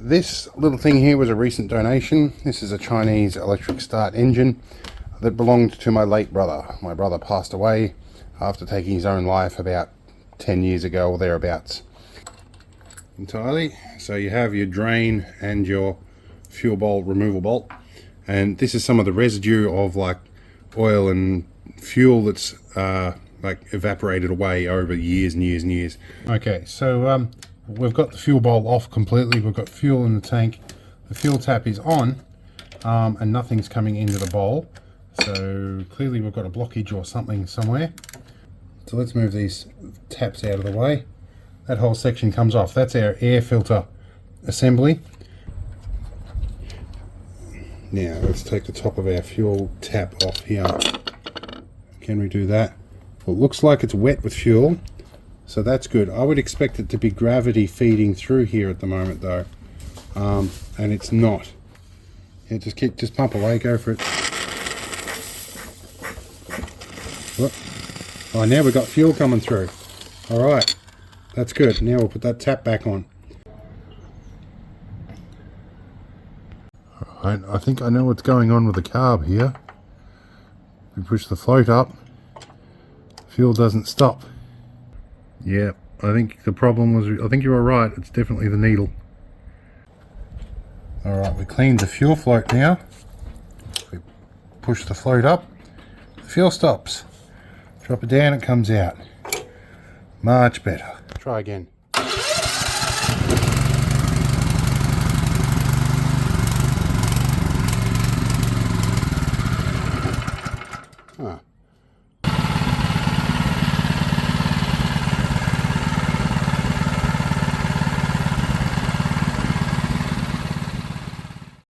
This little thing here was a recent donation. This is a Chinese electric start engine that belonged to my late brother. My brother passed away after taking his own life about 10 years ago or thereabouts. Entirely. So you have your drain and your fuel bowl removal bolt, and this is some of the residue of like oil and fuel that's like evaporated away over years and years and years. Okay, so we've got the fuel bowl off completely. We've got fuel in the tank. The fuel tap is on, and nothing's coming into the bowl. So clearly we've got a blockage or something somewhere. So let's move these taps out of the way. That whole section comes off. That's our air filter assembly. Now let's take the top of our fuel tap off here. Can we do that? Well, it looks like it's wet with fuel, so that's good. I would expect it to be gravity feeding through here at the moment though, and it's not. Yeah, just pump away, go for it. Whoop. Oh, now we've got fuel coming through. All right, that's good. Now we'll put that tap back on. All right, I think I know what's going on with the carb here. We push the float up, fuel doesn't stop. Yeah, I think the problem was, I think you were right, it's definitely the needle. All right, we cleaned the fuel float now. We push the float up, the fuel stops. Drop it down, it comes out. Much better. Try again.